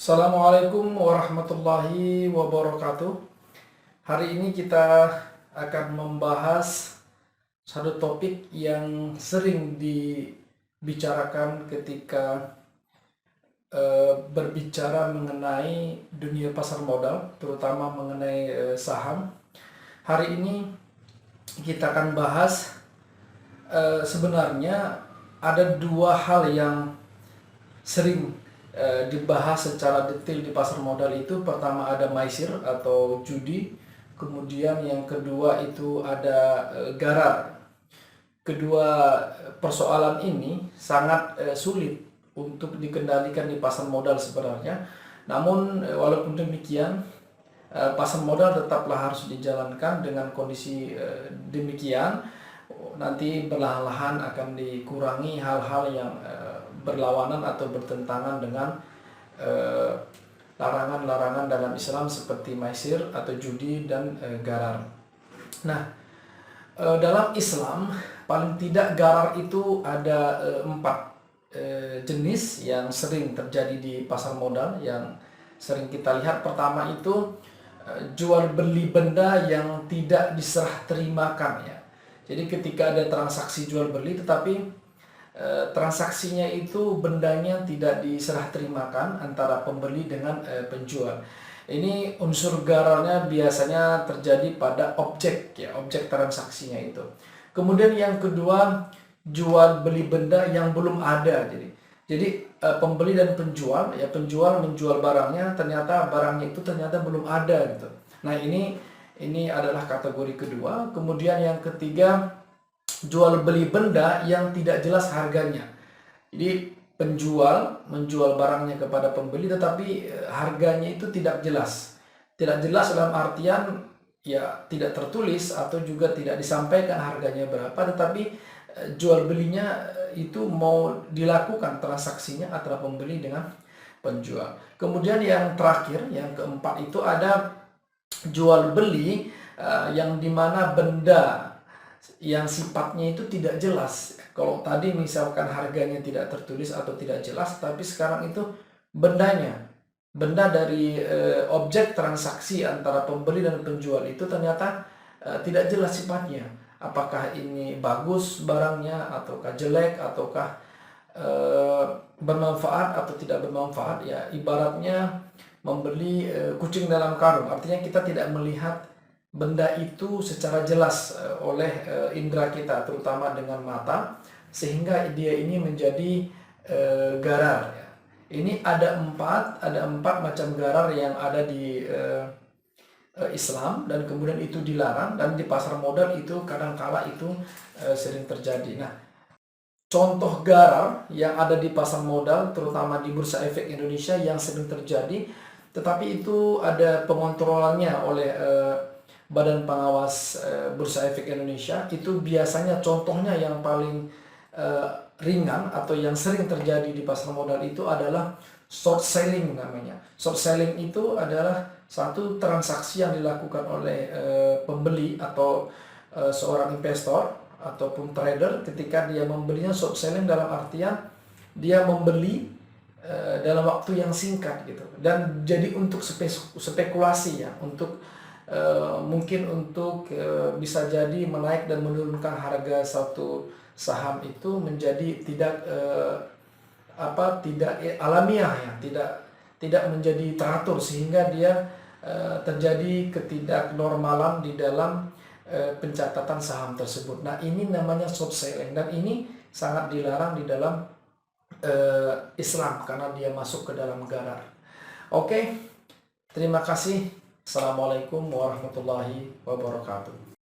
Assalamualaikum warahmatullahi wabarakatuh. Hari ini kita akan membahas satu topik yang sering dibicarakan ketika berbicara mengenai dunia pasar modal, terutama mengenai saham. Hari ini kita akan bahas sebenarnya ada dua hal yang sering dibahas secara detail di pasar modal itu. Pertama ada maisir atau judi, kemudian yang kedua itu ada garar. Kedua persoalan ini sangat sulit untuk dikendalikan di pasar modal sebenarnya. Namun walaupun demikian, pasar modal tetaplah harus dijalankan dengan kondisi demikian. Nanti perlahan-lahan akan dikurangi hal-hal yang berlawanan atau bertentangan dengan larangan-larangan dalam Islam seperti maisir atau judi dan garar. Nah, dalam Islam paling tidak garar itu ada 4 jenis yang sering terjadi di pasar modal yang sering kita lihat. Pertama itu jual beli benda yang tidak diserah terimakan ya. Jadi ketika ada transaksi jual beli tetapi transaksinya itu bendanya tidak diserah terimakan antara pembeli dengan penjual. Ini unsur gararnya biasanya terjadi pada objek ya, objek transaksinya itu. Kemudian yang kedua, jual beli benda yang belum ada. Jadi pembeli dan penjual ya, penjual menjual barangnya, ternyata barangnya itu ternyata belum ada gitu. Nah, ini adalah kategori kedua. Kemudian yang ketiga, jual beli benda yang tidak jelas harganya. Jadi penjual menjual barangnya kepada pembeli tetapi harganya itu tidak jelas. Tidak jelas dalam artian ya tidak tertulis atau juga tidak disampaikan harganya berapa, tetapi jual belinya itu mau dilakukan transaksinya antara pembeli dengan penjual. Kemudian yang terakhir, yang keempat itu ada jual beli yang dimana benda yang sifatnya itu tidak jelas. Kalau tadi misalkan harganya tidak tertulis atau tidak jelas, tapi sekarang itu benda dari objek transaksi antara pembeli dan penjual itu ternyata tidak jelas sifatnya. Apakah ini bagus barangnya, ataukah jelek, ataukah bermanfaat atau tidak bermanfaat ya. Ibaratnya membeli kucing dalam karung, artinya kita tidak melihat benda itu secara jelas oleh indera kita, terutama dengan mata, sehingga dia ini menjadi garar ya. Ini ada empat macam garar yang ada di Islam, dan kemudian itu dilarang, dan di pasar modal itu kadang-kala itu sering terjadi. Nah, contoh garar yang ada di pasar modal, terutama di Bursa Efek Indonesia yang sering terjadi, tetapi itu ada pengontrolannya oleh Badan Pengawas Bursa Efek Indonesia. Itu biasanya contohnya yang paling ringan atau yang sering terjadi di pasar modal itu adalah short selling namanya. Short selling itu adalah satu transaksi yang dilakukan oleh pembeli atau seorang investor ataupun trader. Ketika dia membelinya short selling dalam artian dia membeli dalam waktu yang singkat gitu, dan jadi untuk spekulasi ya, untuk mungkin untuk bisa jadi menaik dan menurunkan harga satu saham itu menjadi tidak alamiah ya, tidak menjadi teratur, sehingga dia terjadi ketidaknormalan di dalam pencatatan saham tersebut. Nah, ini namanya short selling, dan ini sangat dilarang di dalam Islam karena dia masuk ke dalam garar. Oke, terima kasih. Assalamualaikum warahmatullahi wabarakatuh.